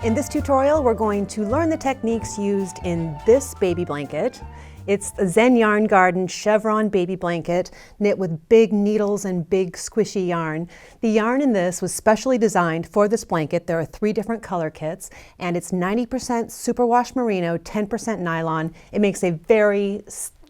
In this tutorial, we're going to learn the techniques used in this baby blanket. It's the Zen Yarn Garden Chevron baby blanket, knit with big needles and big squishy yarn. The yarn in this was specially designed for this blanket. There are 3 different color kits, and it's 90% superwash merino, 10% nylon. It makes a very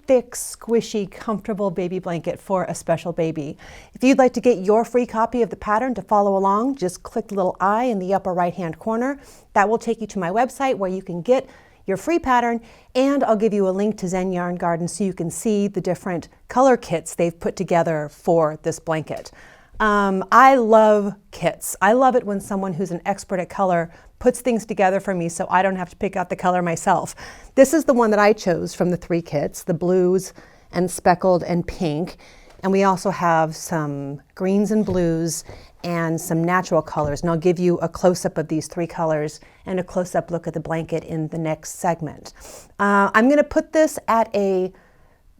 thick, squishy, comfortable baby blanket for a special baby. If you'd like to get your free copy of the pattern to follow along, just click the little I in the upper right-hand corner. That will take you to my website where you can get your free pattern, and I'll give you a link to Zen Yarn Garden so you can see the different color kits they've put together for this blanket. I love kits. I love it when someone who's an expert at color puts things together for me so I don't have to pick out the color myself. This is the one that I chose from the 3 kits, the blues and speckled and pink. And we also have some greens and blues and some natural colors. And I'll give you a close-up of these 3 colors and a close-up look at the blanket in the next segment. I'm going to put this at a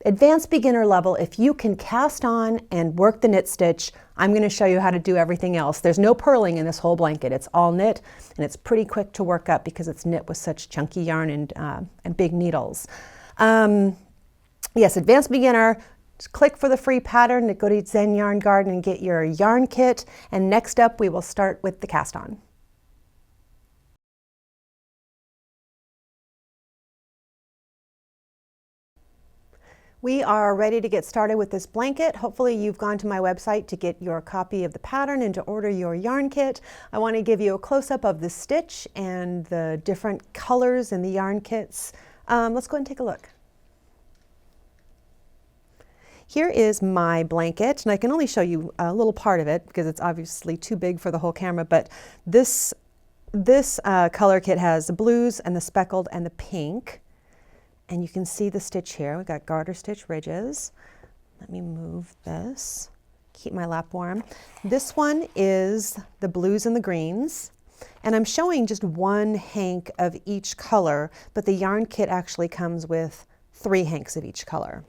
advanced beginner level. If you can cast on and work the knit stitch, I'm going to show you how to do everything else. There's no purling in this whole blanket. It's all knit, and it's pretty quick to work up because it's knit with such chunky yarn and big needles. Yes, advanced beginner. Just click for the free pattern, go to Zen Yarn Garden and get your yarn kit. And next up, we will start with the cast on. We are ready to get started with this blanket. Hopefully you've gone to my website to get your copy of the pattern and to order your yarn kit. I want to give you a close-up of the stitch and the different colors in the yarn kits. Let's go ahead and take a look. Here is my blanket, and I can only show you a little part of it because it's obviously too big for the whole camera, but this color kit has the blues and the speckled and the pink. And you can see the stitch here. We've got garter stitch ridges. Let me move this, keep my lap warm. This one is the blues and the greens. And I'm showing just 1 hank of each color, but the yarn kit actually comes with 3 hanks of each color.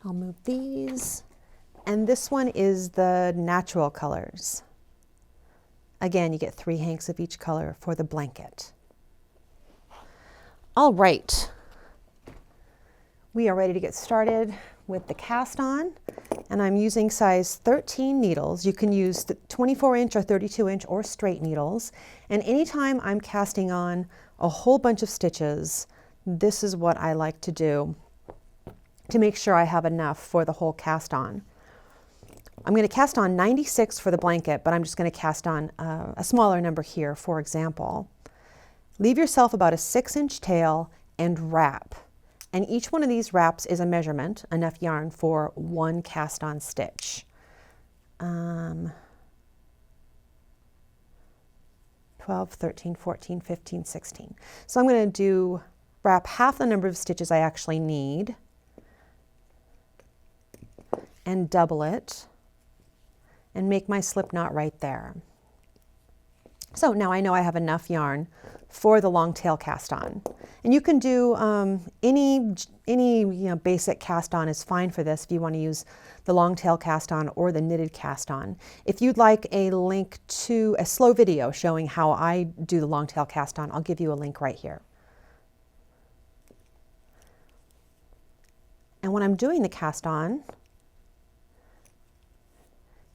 I'll move these. And this one is the natural colors. Again, you get 3 hanks of each color for the blanket. All right, we are ready to get started with the cast on, and I'm using size 13 needles. You can use 24-inch or 32-inch or straight needles, and anytime I'm casting on a whole bunch of stitches, this is what I like to do to make sure I have enough for the whole cast on. I'm going to cast on 96 for the blanket, but I'm just going to cast on a smaller number here, for example. Leave yourself about a 6-inch tail and wrap. And each one of these wraps is a measurement, enough yarn for 1 cast on stitch. 12, 13, 14, 15, 16. So I'm going to wrap half the number of stitches I actually need and double it and make my slip knot right there. So now I know I have enough yarn for the long tail cast on. And you can do any basic cast on is fine for this if you want to use the long tail cast on or the knitted cast on. If you'd like a link to a slow video showing how I do the long tail cast on, I'll give you a link right here. And when I'm doing the cast on,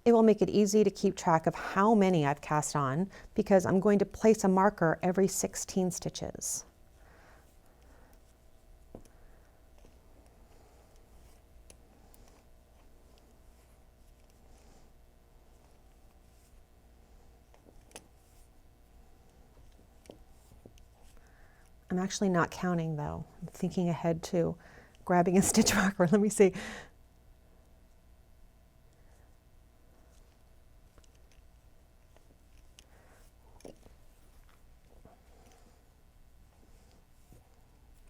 it will make it easy to keep track of how many I've cast on because I'm going to place a marker every 16 stitches. I'm actually not counting though. I'm thinking ahead to grabbing a stitch marker. Let me see.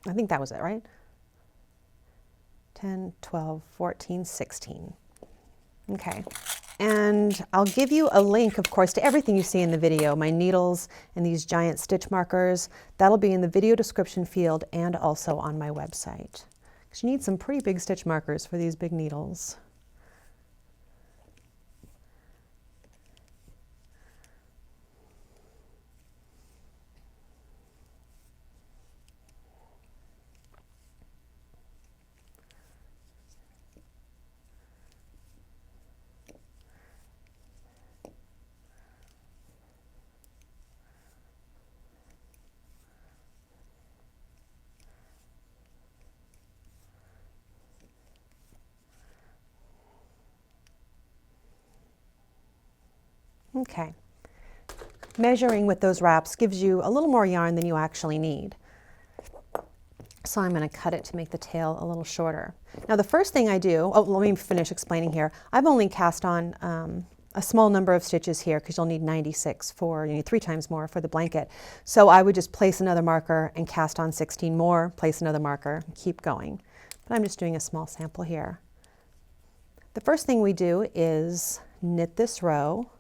I think that was it, right? 10, 12, 14, 16. Okay. And I'll give you a link, of course, to everything you see in the video, my needles and these giant stitch markers. That'll be in the video description field and also on my website. Because you need some pretty big stitch markers for these big needles. Okay. Measuring with those wraps gives you a little more yarn than you actually need. So I'm going to cut it to make the tail a little shorter. Now the first thing I do, oh, let me finish explaining here. I've only cast on a small number of stitches here because you'll need 96 for, you need 3 times more for the blanket. So I would just place another marker and cast on 16 more, place another marker, and keep going. But I'm just doing a small sample here. The first thing we do is knit this row.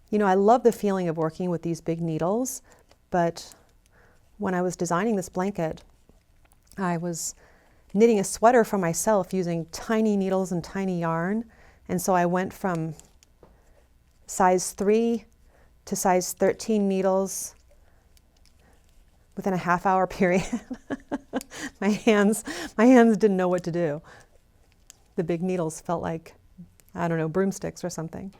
You know, I love the feeling of working with these big needles, but when I was designing this blanket, I was knitting a sweater for myself using tiny needles and tiny yarn, and so I went from size 3 to size 13 needles within a half-hour period. My hands didn't know what to do. The big needles felt like, I don't know, broomsticks or something.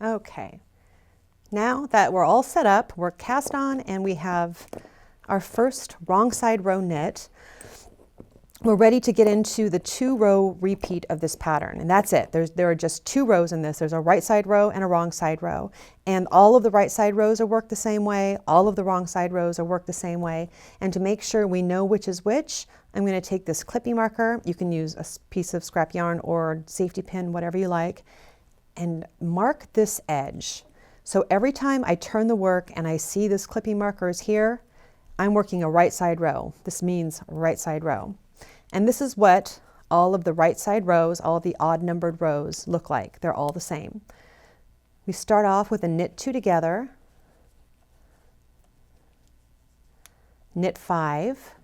Okay, now that we're all set up, we're cast on and we have our first wrong side row knit. We're ready to get into the 2-row repeat of this pattern, and that's it. There are just 2 rows in this. There's a right side row and a wrong side row, and all of the right side rows are worked the same way, all of the wrong side rows are worked the same way, and to make sure we know which is which, I'm going to take this clippy marker. You can use a piece of scrap yarn or safety pin, whatever you like, and mark this edge. So every time I turn the work and I see this clippy marker is here, I'm working a right side row. This means right side row. And this is what all of the right side rows, all of the odd numbered rows look like. They're all the same. We start off with a knit 2 together, knit 5,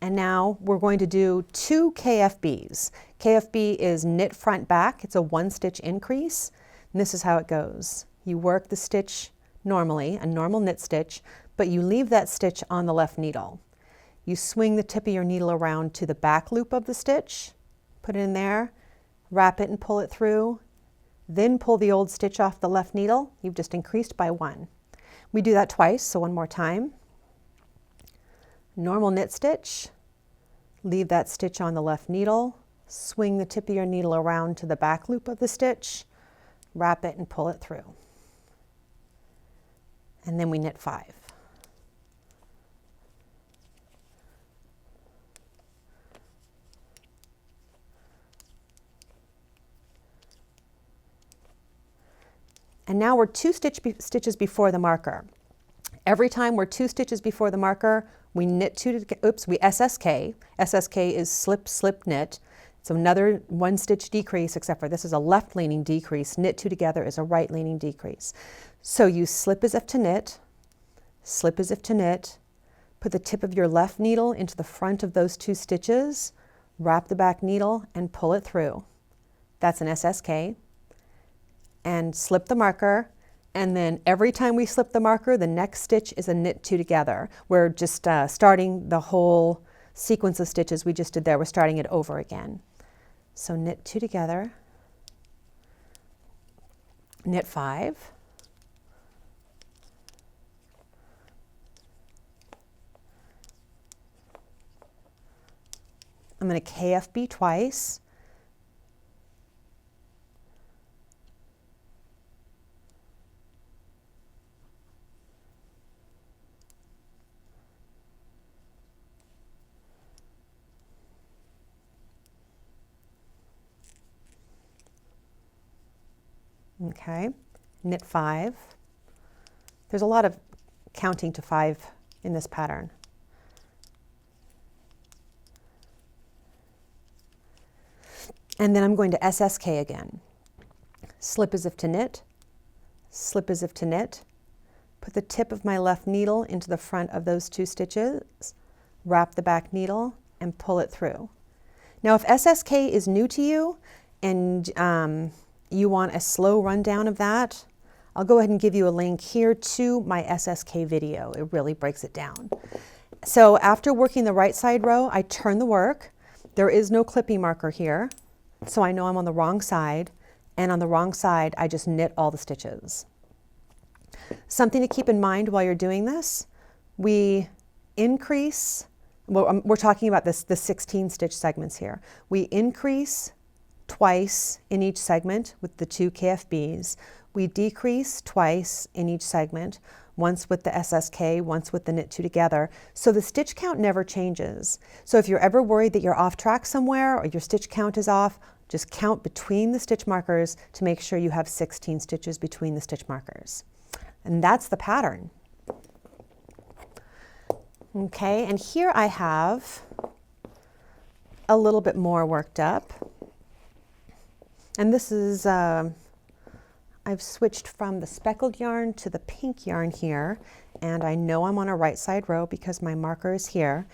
and now we're going to do 2 KFBs. KFB is knit front back. It's a 1-stitch increase. And this is how it goes. You work the stitch normally, a normal knit stitch, but you leave that stitch on the left needle. You swing the tip of your needle around to the back loop of the stitch, put it in there, wrap it and pull it through, then pull the old stitch off the left needle. You've just increased by 1. We do that twice, so one more time. Normal knit stitch, leave that stitch on the left needle, swing the tip of your needle around to the back loop of the stitch, wrap it and pull it through. And then we knit 5. And now we're 2 stitches before the marker. Every time we're 2 stitches before the marker, we knit 2, we SSK. SSK is slip, slip, knit. It's another 1-stitch decrease, except for this is a left-leaning decrease. Knit 2 together is a right-leaning decrease. So you slip as if to knit, slip as if to knit, put the tip of your left needle into the front of those 2 stitches, wrap the back needle and pull it through. That's an SSK. And slip the marker, and then every time we slip the marker, the next stitch is a knit 2 together. We're just starting the whole sequence of stitches we just did there. We're starting it over again. So knit 2 together, knit 5, I'm going to KFB twice, okay, knit 5. There's a lot of counting to 5 in this pattern. And then I'm going to SSK again. Slip as if to knit, slip as if to knit, put the tip of my left needle into the front of those 2 stitches, wrap the back needle and pull it through. Now, if SSK is new to you and you want a slow rundown of that, I'll go ahead and give you a link here to my SSK video. It really breaks it down. So after working the right side row, I turn the work. There is no clipping marker here, so I know I'm on the wrong side. And on the wrong side, I just knit all the stitches. Something to keep in mind while you're doing this, we increase, well, we're talking about the 16 stitch segments here. We increase twice in each segment with the 2 KFBs. We decrease twice in each segment, once with the SSK, once with the knit 2 together. So the stitch count never changes. So if you're ever worried that you're off track somewhere or your stitch count is off, just count between the stitch markers to make sure you have 16 stitches between the stitch markers. And that's the pattern. Okay, and here I have a little bit more worked up. And this is, I've switched from the speckled yarn to the pink yarn here, and I know I'm on a right side row because my marker is here.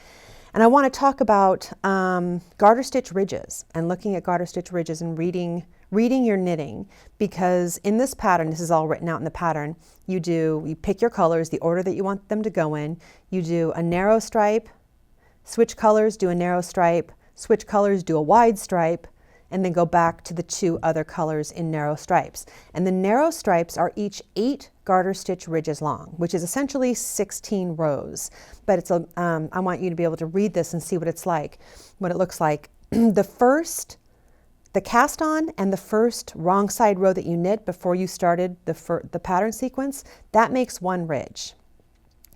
And I want to talk about garter stitch ridges and looking at garter stitch ridges and reading your knitting, because in this pattern, this is all written out in the pattern, you pick your colors, the order that you want them to go in, you do a narrow stripe, switch colors, do a narrow stripe, switch colors, do a wide stripe, and then go back to the 2 other colors in narrow stripes. And the narrow stripes are each 8 garter stitch ridges long, which is essentially 16 rows. But it's I want you to be able to read this and see what it's like, what it looks like. The cast on and the first wrong side row that you knit before you started the pattern sequence, that makes 1 ridge.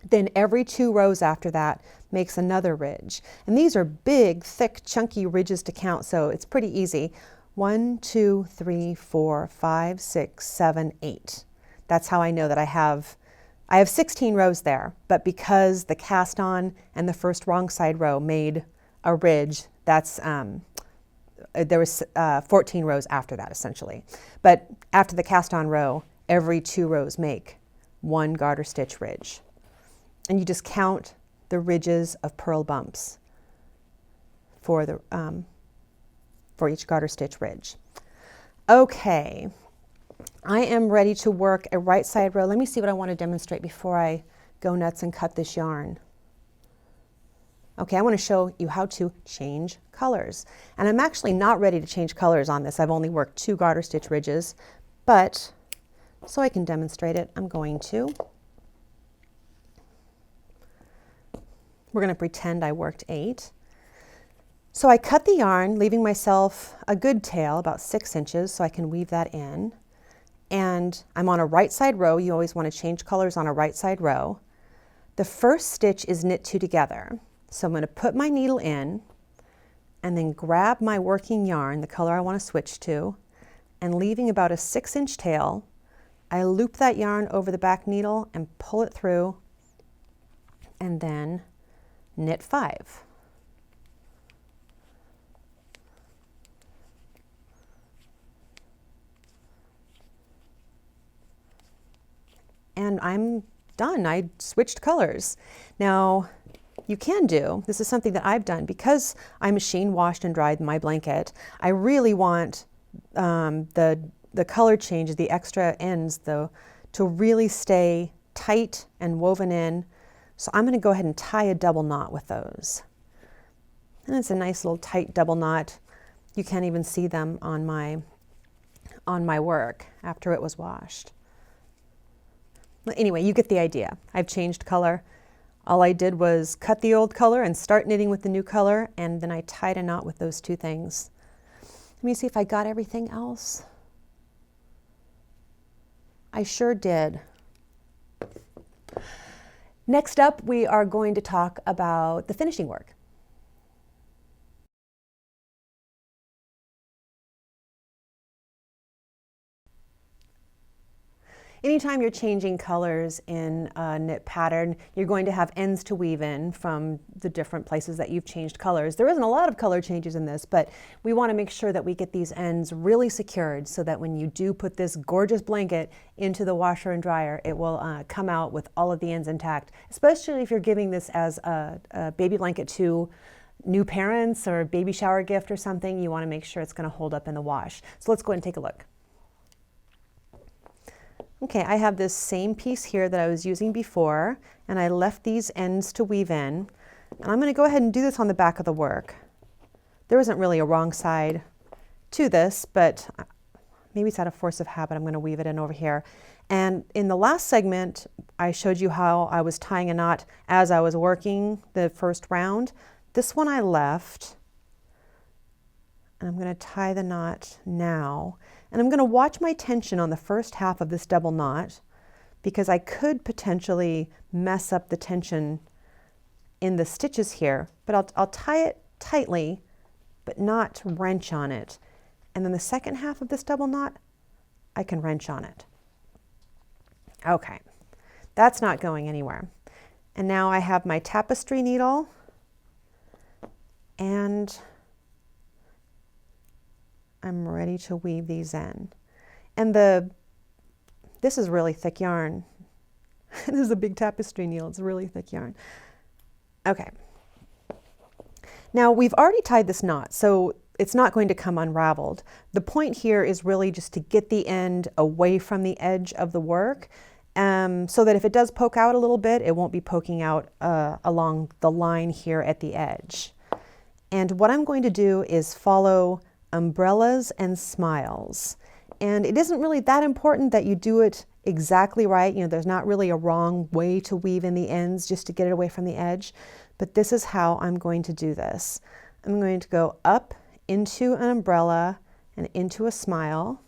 Then every 2 rows after that makes another ridge. And these are big, thick, chunky ridges to count, so it's pretty easy. 1, 2, 3, 4, 5, 6, 7, 8. That's how I know that I have 16 rows there, but because the cast on and the first wrong side row made a ridge, that's there was 14 rows after that essentially. But after the cast on row, every 2 rows make 1 garter stitch ridge. And you just count the ridges of purl bumps for each garter stitch ridge. Okay, I am ready to work a right side row. Let me see what I want to demonstrate before I go nuts and cut this yarn. Okay, I want to show you how to change colors. And I'm actually not ready to change colors on this. I've only worked 2 garter stitch ridges, but so I can demonstrate it, I'm going to. We're going to pretend I worked 8. So I cut the yarn, leaving myself a good tail, about 6 inches, so I can weave that in. And I'm on a right side row. You always want to change colors on a right side row. The first stitch is knit 2 together. So I'm going to put my needle in and then grab my working yarn, the color I want to switch to, and leaving about a 6-inch tail, I loop that yarn over the back needle and pull it through, and then knit 5. And I'm done. I switched colors. Now, you can do, this is something that I've done, because I machine washed and dried my blanket, I really want the color changes, the extra ends, to really stay tight and woven in. So I'm going to go ahead and tie a double knot with those. And it's a nice little tight double knot. You can't even see them on my work after it was washed. But anyway, you get the idea. I've changed color. All I did was cut the old color and start knitting with the new color, and then I tied a knot with those 2 things. Let me see if I got everything else. I sure did. Next up, we are going to talk about the finishing work. Anytime you're changing colors in a knit pattern, you're going to have ends to weave in from the different places that you've changed colors. There isn't a lot of color changes in this, but we want to make sure that we get these ends really secured so that when you do put this gorgeous blanket into the washer and dryer, it will come out with all of the ends intact, especially if you're giving this as a baby blanket to new parents or baby shower gift or something, you want to make sure it's going to hold up in the wash. So let's go ahead and take a look. Okay, I have this same piece here that I was using before, and I left these ends to weave in. And I'm going to go ahead and do this on the back of the work. There isn't really a wrong side to this, but maybe it's out of force of habit. I'm going to weave it in over here. And in the last segment, I showed you how I was tying a knot as I was working the first round. This one I left, and I'm going to tie the knot now. And I'm going to watch my tension on the first half of this double knot, because I could potentially mess up the tension in the stitches here, but I'll tie it tightly, but not wrench on it. And then the second half of this double knot, I can wrench on it. Okay, that's not going anywhere. And now I have my tapestry needle, and I'm ready to weave these in. And this is really thick yarn. This is a big tapestry needle, it's really thick yarn. Okay. Now we've already tied this knot, so it's not going to come unraveled. The point here is really just to get the end away from the edge of the work, so that if it does poke out a little bit, it won't be poking out along the line here at the edge. And what I'm going to do is follow umbrellas and smiles. And it isn't really that important that you do it exactly right. You know, there's not really a wrong way to weave in the ends just to get it away from the edge. But this is how I'm going to do this. I'm going to go up into an umbrella and into a smile.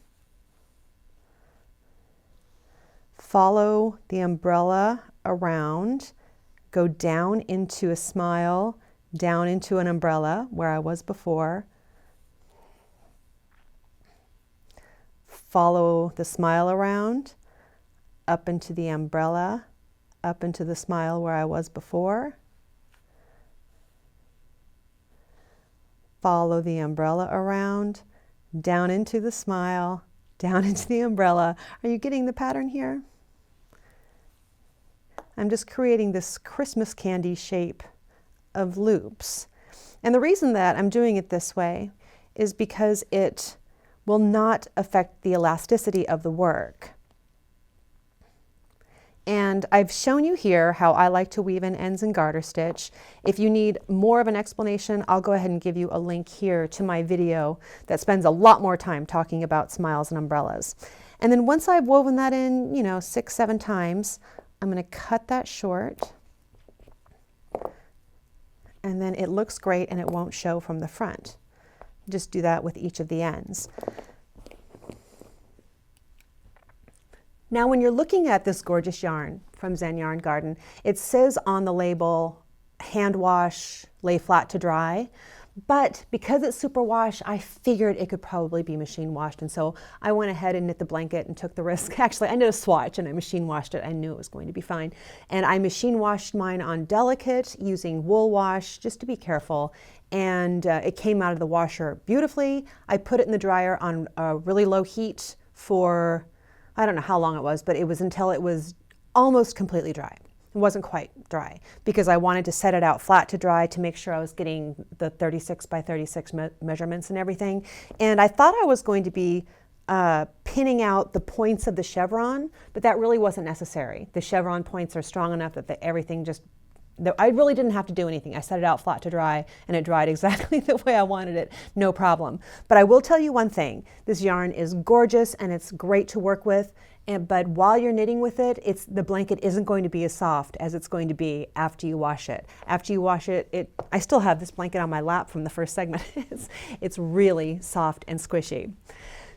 Follow the umbrella around, go down into a smile, down into an umbrella where I was before. Follow the smile around, up into the umbrella, up into the smile where I was before. Follow the umbrella around, down into the smile, down into the umbrella. Are you getting the pattern here? I'm just creating this Christmas candy shape of loops. And the reason that I'm doing it this way is because it will not affect the elasticity of the work. And I've shown you here how I like to weave in ends and garter stitch. If you need more of an explanation, I'll go ahead and give you a link here to my video that spends a lot more time talking about smiles and umbrellas. And then once I've woven that in, 6, 7 times, I'm going to cut that short. And then it looks great and it won't show from the front. Just do that with each of the ends. Now when you're looking at this gorgeous yarn from Zen Yarn Garden, it says on the label, hand wash, lay flat to dry. But because it's superwash, I figured it could probably be machine washed. And so I went ahead and knit the blanket and took the risk. Actually, I knit a swatch and I machine washed it. I knew it was going to be fine. And I machine washed mine on delicate using wool wash, just to be careful. And it came out of the washer beautifully. I put it in the dryer on a really low heat for, I don't know how long it was, but it was until it was almost completely dry. It wasn't quite dry because I wanted to set it out flat to dry to make sure I was getting the 36 by 36 measurements and everything. And I thought I was going to be pinning out the points of the chevron, but that really wasn't necessary. The chevron points are strong enough that everything just, I really didn't have to do anything. I set it out flat to dry and it dried exactly the way I wanted it, no problem. But I will tell you one thing, this yarn is gorgeous and it's great to work with. But while you're knitting with it, the blanket isn't going to be as soft as it's going to be after you wash it. After you wash it, I still have this blanket on my lap from the first segment. It's really soft and squishy.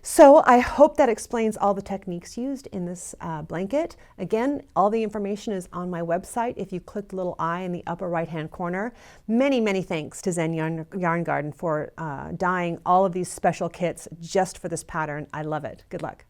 So I hope that explains all the techniques used in this blanket. Again, all the information is on my website if you click the little eye in the upper right-hand corner. Many, many thanks to Zen Yarn Garden for dyeing all of these special kits just for this pattern. I love it. Good luck.